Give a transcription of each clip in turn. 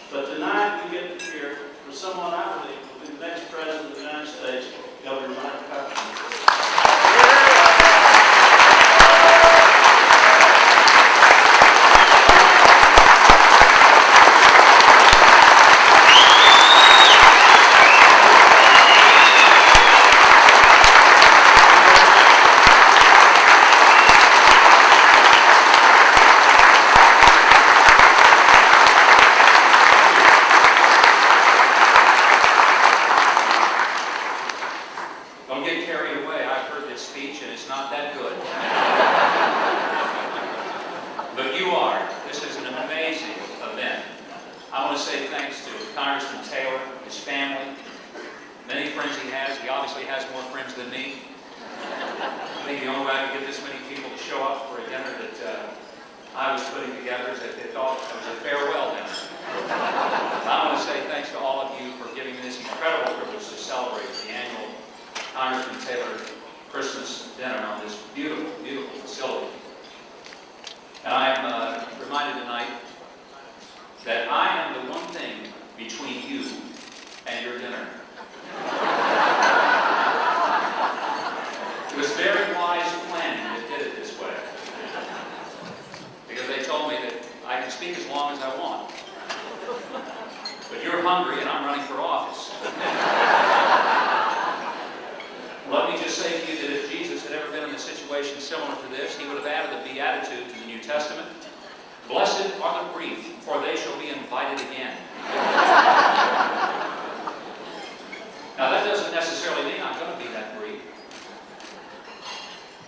But tonight we get to hear from someone I believe will be the next president of the United States, Governor Huckabee. Don't get carried away. I've heard this speech and it's not that good. But you are. This is an amazing event. I want to say thanks to Congressman Taylor, his family, many friends he has. He obviously has more friends than me. I think the only way I could get this many people to show up for a dinner that I was putting together is that they thought it was a farewell dinner. I want to say thanks to all of you for giving me this incredible privilege to celebrate the annual Congressman Taylor Christmas dinner on this beautiful, beautiful facility. And I am reminded tonight that I am the one thing between you and your dinner. It was very wise planning that did it this way. Because they told me that I can speak as long as I want. But you're hungry and I'm running for office. Let me just say to you that if Jesus had ever been in a situation similar to this, he would have added the Beatitude to the New Testament. Blessed are the brief, for they shall be invited again. Now that doesn't necessarily mean I'm going to be that brief,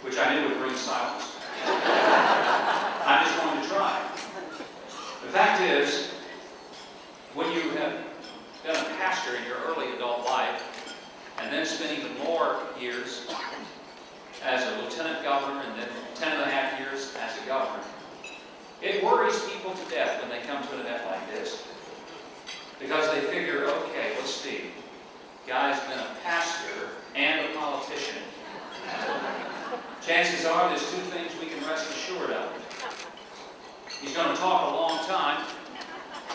which I knew would bring silence. I'm just going to try. The fact is, when you have been a pastor in your early adult life, and then spent even more years as a lieutenant governor and then 10.5 years as a governor, it worries people to death when they come to an event like this. Because they figure, okay, let's see, guy's been a pastor and a politician. Chances are there's two things we can rest assured of. He's going to talk a long time,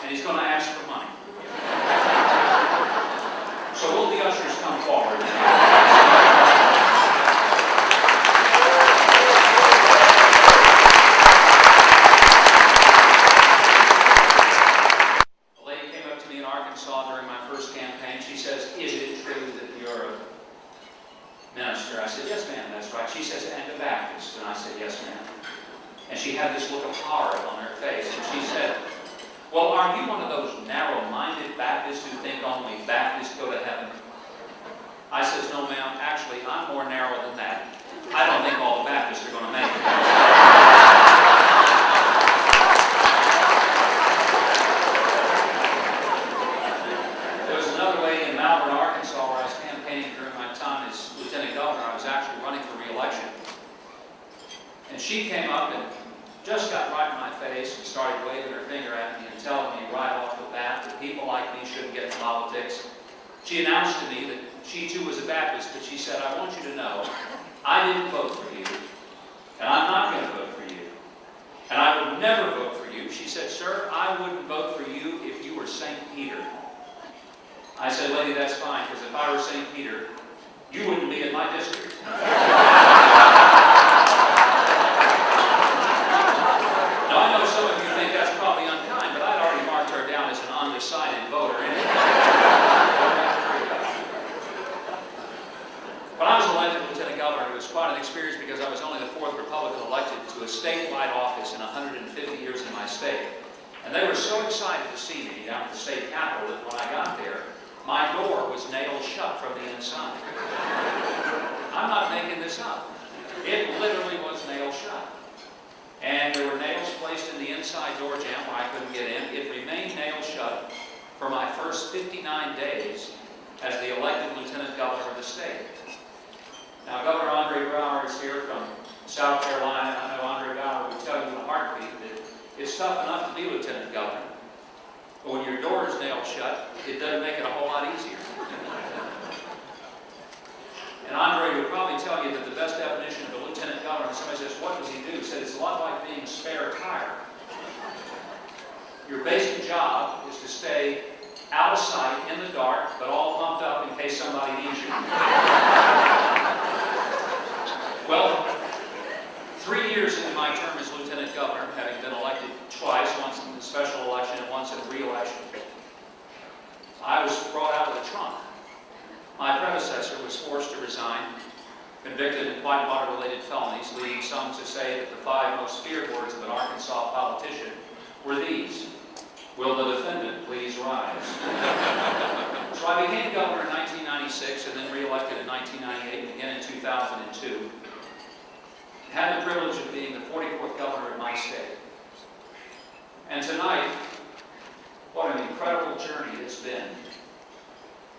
and he's going to ask for money. So will the ushers come forward? A lady came up to me in Arkansas during my first campaign. She says, "Is it true that you're a minister?" I said, "Yes, ma'am, that's right." She says, "And a Baptist?" And I said, "Yes, ma'am." And she had this look of horror on her face. And she said, "Well, are you one of those narrow-minded Baptists who think only Baptists go to heaven?" I says, "No, ma'am, actually, I'm more narrow than that. I don't think all the Baptists are going to make it." There was another lady in Malvern, Arkansas, where I was campaigning during my time as lieutenant governor. I was actually running for re-election. And she came up and just got right in my face and started waving her finger at me and telling me right off the bat that people like me shouldn't get in politics. She announced to me that she too was a Baptist, but she said, "I want you to know, I didn't vote for you, and I'm not going to vote for you, and I would never vote for you." She said, "Sir, I wouldn't vote for you if you were St. Peter." I said, "Lady, that's fine, because if I were St. Peter, you wouldn't be in my district." Now, I know some of you think that's probably unkind, but I'd already marked her down as an undecided voter anyway. When I was elected lieutenant governor, it was quite an experience because I was only the 4th Republican elected to a statewide office in 150 years in my my state. And they were so excited to see me down at the state capitol that when I got there, my door was nailed shut from the inside. I'm not making this up. It literally was nailed shut. And there were nails placed in the inside door jamb where I couldn't get in. It remained nailed shut for my first 59 days as the elected lieutenant governor of the state. Now, Governor Andre Brower is here from South Carolina. I know Andre Brower would tell you in a heartbeat that it's tough enough to be lieutenant governor. But when your door is nailed shut, it doesn't make it a whole lot easier. And Andre would probably tell you that the best definition of a lieutenant governor, when somebody says, what does he do? He said, it's a lot like being a spare tire. Your basic job is to stay out of sight, in the dark, but all pumped up in case somebody needs you. Well, 3 years into my term as lieutenant governor, having been elected twice, once in the special election and once in the re-election, I was brought out of the trunk. My predecessor was forced to resign, convicted in quite water-related felonies, leading some to say that the 5 most feared words of an Arkansas politician were these: will the defendant please rise? So I became governor in 1996 and then re-elected in 1998 and again in 2002. I had the privilege of being the 44th governor of my state. And tonight, what an incredible journey it's been,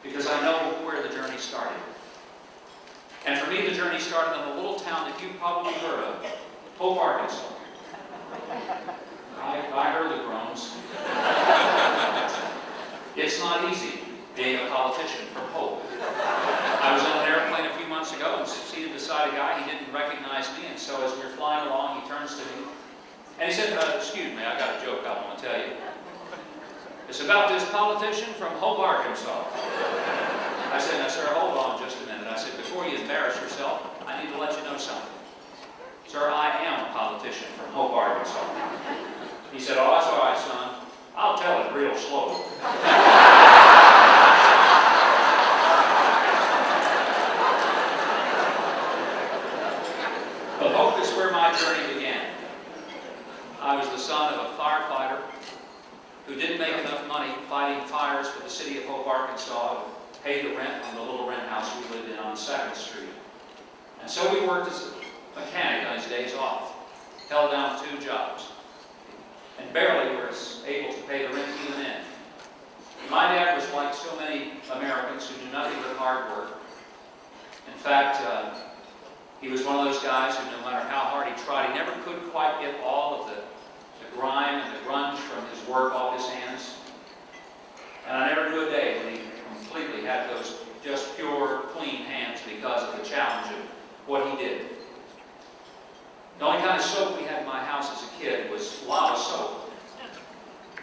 because I know where the journey started. And for me, the journey started in a little town that you've probably heard of, Hope, Arkansas. I heard the groans. It's not easy being a politician from Hope. I was on an airplane a few months ago and seated beside a guy. He didn't recognize me, and so as we were flying along, he turns to me and he said, excuse me, I got a joke I want to tell you. It's about this politician from Hope, Arkansas. I said, now, sir, hold on just a minute. I said, before you embarrass yourself, I need to let you know something. Sir, I am a politician from Hope, Arkansas. He said, oh, that's all right, son. I'll tell it real slow. But Hope is where my journey began. I was the son of a firefighter who didn't make enough money fighting fires for the city of Hope, Arkansas to pay the rent on the little rent house we lived in on 2nd Street. And so we worked as a mechanic on his days off, held down 2 jobs, and barely was able to pay the rent even in. My dad was like so many Americans who do nothing but hard work. In fact, he was one of those guys who, no matter how hard he tried, he never could quite get all of the grime and the grunge from his work off his hands. And I never knew a day when he completely had those just pure, clean hands because of the challenge of what he did. The only kind of soap we had in my house as a kid was lava soap.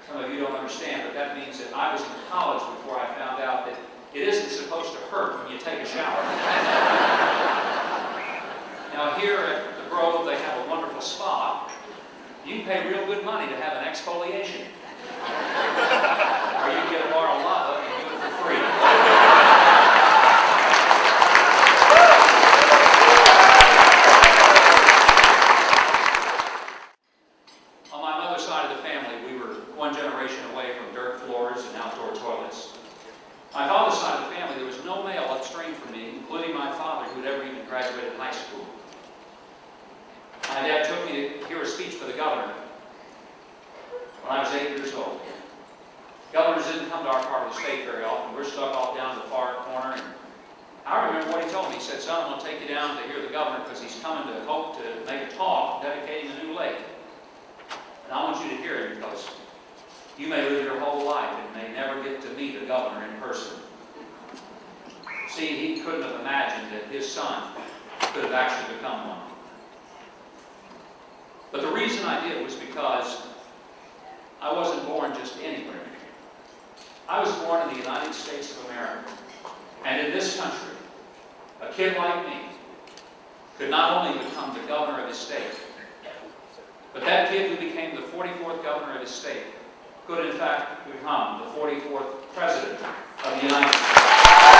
Some of you don't understand, but that means that I was in college before I found out that it isn't supposed to hurt when you take a shower. Now here at the Grove, they have a wonderful spa. You can pay real good money to have an exfoliation. Or you can get a bar of lava and do it for free. On my mother's side of the family, we were one generation away from dirt floors and outdoor toilets. My father's side of the family, there was no male upstream from me, including my father, who had ever even graduated high school. My dad took me to hear a speech for the governor when I was 8 years old. Governors didn't come to our part of the state very often. We're stuck off down the far corner. And I remember what he told me. He said, son, I'm going to take you down to hear the governor because he's coming to Hope to make a talk dedicating a new lake. And I want you to hear it because you may live your whole life and may never get to meet a governor in person. See, he couldn't have imagined that his son could have actually become one. But the reason I did was because I wasn't born just anywhere. I was born in the United States of America. And in this country, a kid like me could not only become the governor of his state, but that kid who became the 44th governor of his state could in fact become the 44th president of the United States.